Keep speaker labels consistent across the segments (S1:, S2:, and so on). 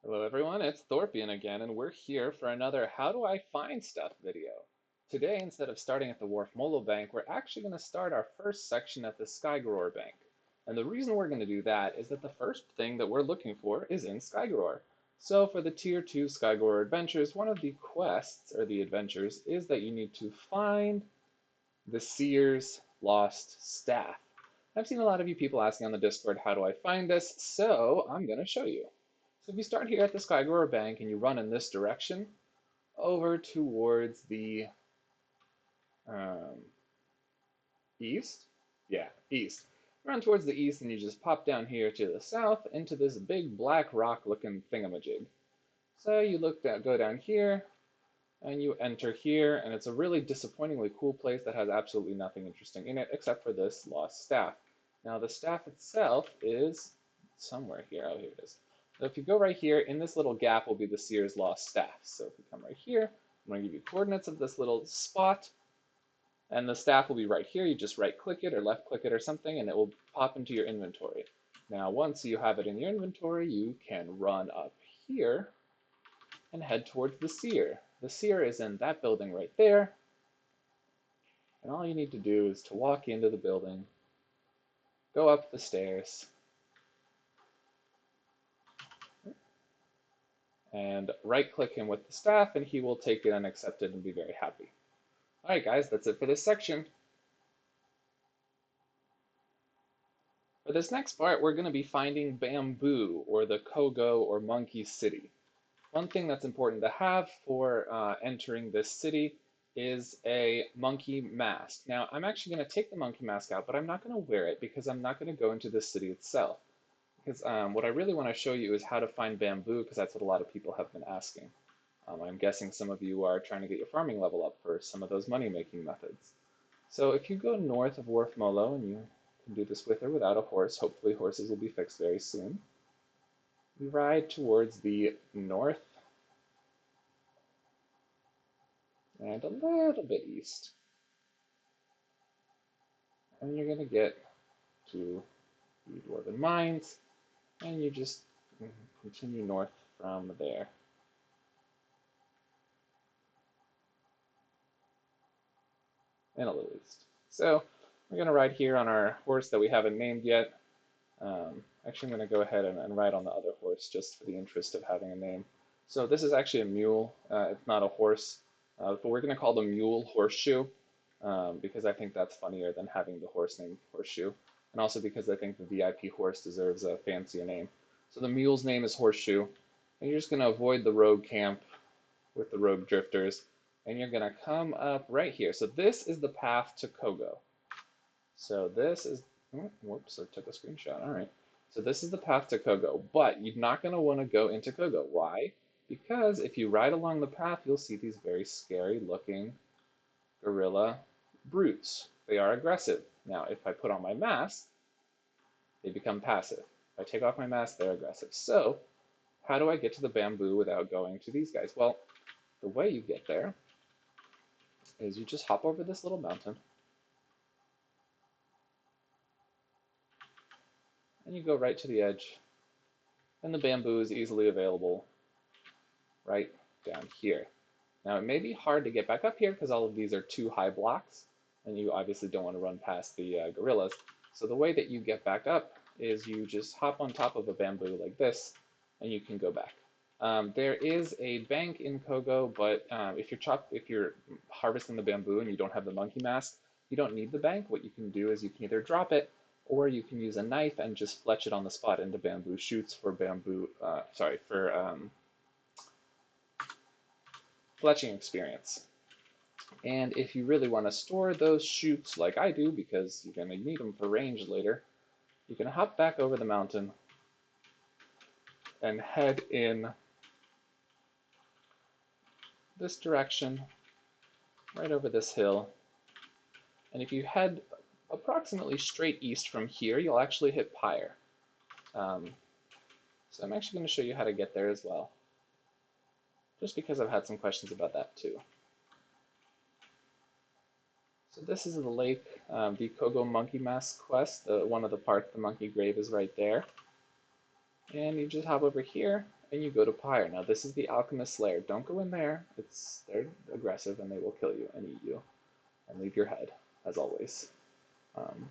S1: Hello everyone, it's Thorpian again, and we're here for another How Do I Find Stuff video. Today, instead of starting at the Wharf Molo Bank, we're actually going to start our first section at the Skygrower Bank. And the reason we're going to do that is that the first thing that we're looking for is in Skygrower. So for the Tier 2 Skygrower Adventures, one of the quests, or the adventures, is that you need to find the Seer's lost staff. I've seen a lot of you people asking on the Discord, how do I find this? So I'm going to show you. So if you start here at the Skygrower Bank and you run in this direction, over towards the um, east, yeah, east. Run towards the east and you just pop down here to the south into this big black rock looking thingamajig. So you go down here and you enter here, and it's a really disappointingly cool place that has absolutely nothing interesting in it except for this lost staff. Now the staff itself is somewhere here. Oh, here it is. So if you go right here, in this little gap will be the Seer's lost staff. So if you come right here, I'm going to give you coordinates of this little spot, and the staff will be right here. You just right click it or left click it or something, and it will pop into your inventory. Now once you have it in your inventory, you can run up here and head towards the Seer. The Seer is in that building right there, and all you need to do is to walk into the building, go up the stairs, and right-click him with the staff, and he will take it and accept it and be very happy. Alright guys, that's it for this section. For this next part, we're going to be finding Bamboo, or the Qogo, or Monkey City. One thing that's important to have for entering this city is a monkey mask. Now, I'm actually going to take the monkey mask out, but I'm not going to wear it because I'm not going to go into this city itself. Because what I really want to show you is how to find bamboo, because that's what a lot of people have been asking. I'm guessing some of you are trying to get your farming level up for some of those money-making methods. So if you go north of Wharf Molo, and you can do this with or without a horse, hopefully horses will be fixed very soon, you ride towards the north and a little bit east. And you're going to get to the Dwarven Mines, and you just continue north from there. And a little east. So we're going to ride here on our horse that we haven't named yet. Actually, I'm going to go ahead and ride on the other horse just for the interest of having a name. So this is actually a mule. It's not a horse, but we're going to call the mule Horseshoe because I think that's funnier than having the horse named Horseshoe, and also because I think the VIP horse deserves a fancier name. So the mule's name is Horseshoe, and you're just going to avoid the rogue camp with the rogue drifters, and you're going to come up right here. So this is the path to Qogo. So this is, oh, whoops, I took a screenshot. All right. So this is the path to Qogo, but you're not going to want to go into Qogo. Why? Because if you ride along the path, you'll see these very scary looking gorilla brutes. They are aggressive. Now, if I put on my mask, they become passive. If I take off my mask, they're aggressive. So how do I get to the bamboo without going to these guys? Well, the way you get there is you just hop over this little mountain, and you go right to the edge, and the bamboo is easily available right down here. Now it may be hard to get back up here because all of these are too high blocks, and you obviously don't want to run past the gorillas. So the way that you get back up is you just hop on top of a bamboo like this, and you can go back. There is a bank in Qogo, but if you're harvesting the bamboo and you don't have the monkey mask, you don't need the bank. What you can do is you can either drop it, or you can use a knife and just fletch it on the spot into bamboo shoots for fletching experience. And if you really want to store those shoots like I do, because you're going to need them for range later, you can hop back over the mountain and head in this direction, right over this hill. And if you head approximately straight east from here, you'll actually hit Pyre. So I'm actually going to show you how to get there as well, just because I've had some questions about that too. So this is the lake, the Qogo Monkey Mask quest. One of the parts, the monkey grave, is right there. And you just hop over here and you go to Pyre. Now this is the Alchemist's lair. Don't go in there. They're aggressive and they will kill you and eat you and leave your head, as always. Um,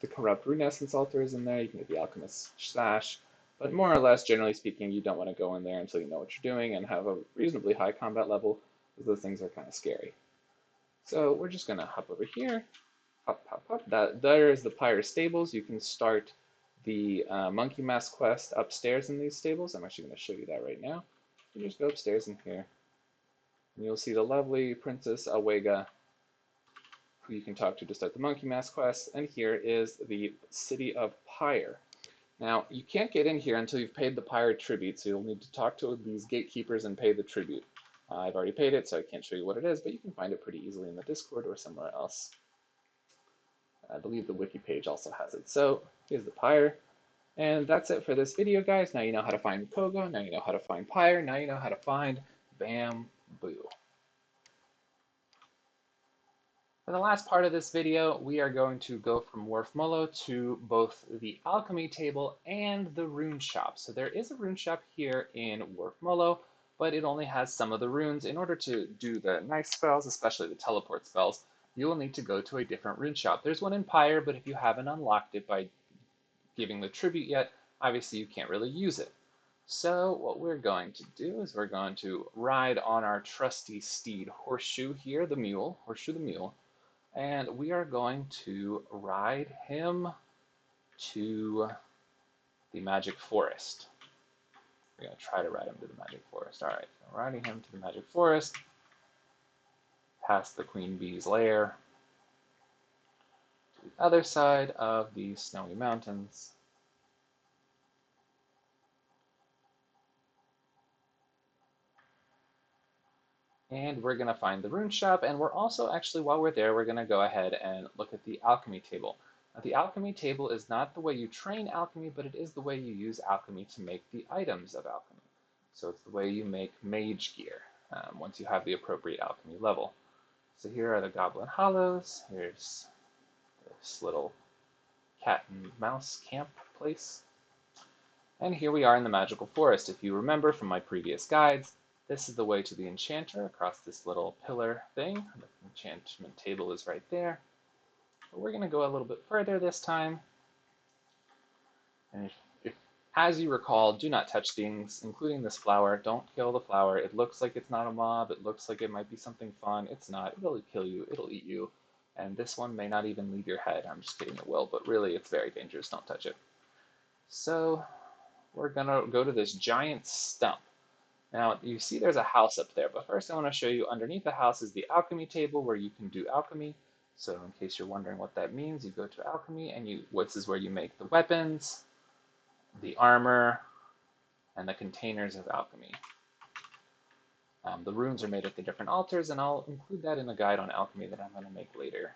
S1: the corrupt Rune Essence altar is in there. You can get the Alchemist's sash. But more or less, generally speaking, you don't want to go in there until you know what you're doing and have a reasonably high combat level, because those things are kind of scary. So we're just going to hop over here. Hop, hop, hop. There is the Pyre stables. You can start the Monkey Mask quest upstairs in these stables. I'm actually going to show you that right now. You just go upstairs in here, and you'll see the lovely Princess Alwega, who you can talk to start the Monkey Mask quest. And here is the city of Pyre. Now, you can't get in here until you've paid the Pyre tribute, so you'll need to talk to these gatekeepers and pay the tribute. I've already paid it, so I can't show you what it is, but you can find it pretty easily in the Discord or somewhere else. I believe the wiki page also has it. So here's the Pyre. And that's it for this video, guys. Now you know how to find Qogo. Now you know how to find Pyre. Now you know how to find Bamboo. For the last part of this video, we are going to go from Wharf Molo to both the Alchemy table and the Rune shop. So there is a Rune shop here in Wharf Molo, but it only has some of the runes. In order to do the nice spells, especially the teleport spells, you will need to go to a different Rune shop. There's one in Pyre, but if you haven't unlocked it by giving the tribute yet, obviously you can't really use it. So what we're going to do is we're going to ride on our trusty steed Horseshoe here, the mule, Horseshoe the mule, and we are going to ride him to the Magic Forest. We're going to try to ride him to the Magic Forest. All right, so riding him to the Magic Forest, past the Queen Bee's lair, to the other side of the Snowy Mountains. And we're going to find the Rune shop, and we're also actually, while we're there, we're going to go ahead and look at the Alchemy table. Now, the Alchemy table is not the way you train alchemy, but it is the way you use alchemy to make the items of alchemy. So it's the way you make mage gear once you have the appropriate alchemy level. So here are the Goblin Hollows. Here's this little cat and mouse camp place. And here we are in the Magical Forest. If you remember from my previous guides, this is the way to the Enchanter across this little pillar thing. The enchantment table is right there. But we're going to go a little bit further this time. And as you recall, do not touch things, including this flower. Don't kill the flower. It looks like it's not a mob. It looks like it might be something fun. It's not. It'll kill you. It'll eat you. And this one may not even leave your head. I'm just kidding, it will. But really, it's very dangerous. Don't touch it. So we're going to go to this giant stump. Now, you see there's a house up there, but first I want to show you underneath the house is the alchemy table where you can do alchemy. So in case you're wondering what that means, you go to alchemy and this is where you make the weapons, the armor, and the containers of alchemy. The runes are made at the different altars, and I'll include that in a guide on alchemy that I'm going to make later.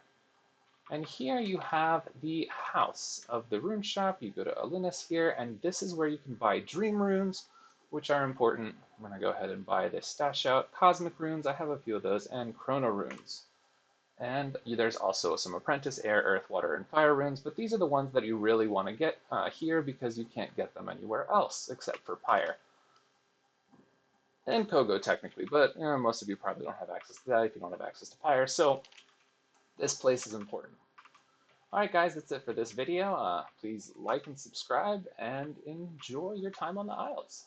S1: And here you have the house of the rune shop. You go to Alinus here, and this is where you can buy dream runes, which are important. I'm going to go ahead and buy this stash out. Cosmic runes, I have a few of those, and Chrono runes. And there's also some apprentice, air, earth, water, and fire runes, but these are the ones that you really want to get here because you can't get them anywhere else except for Pyre. And Qogo, technically, but most of you probably don't have access to that if you don't have access to Pyre, so this place is important. Alright guys, that's it for this video. Please like and subscribe, and enjoy your time on the Isles.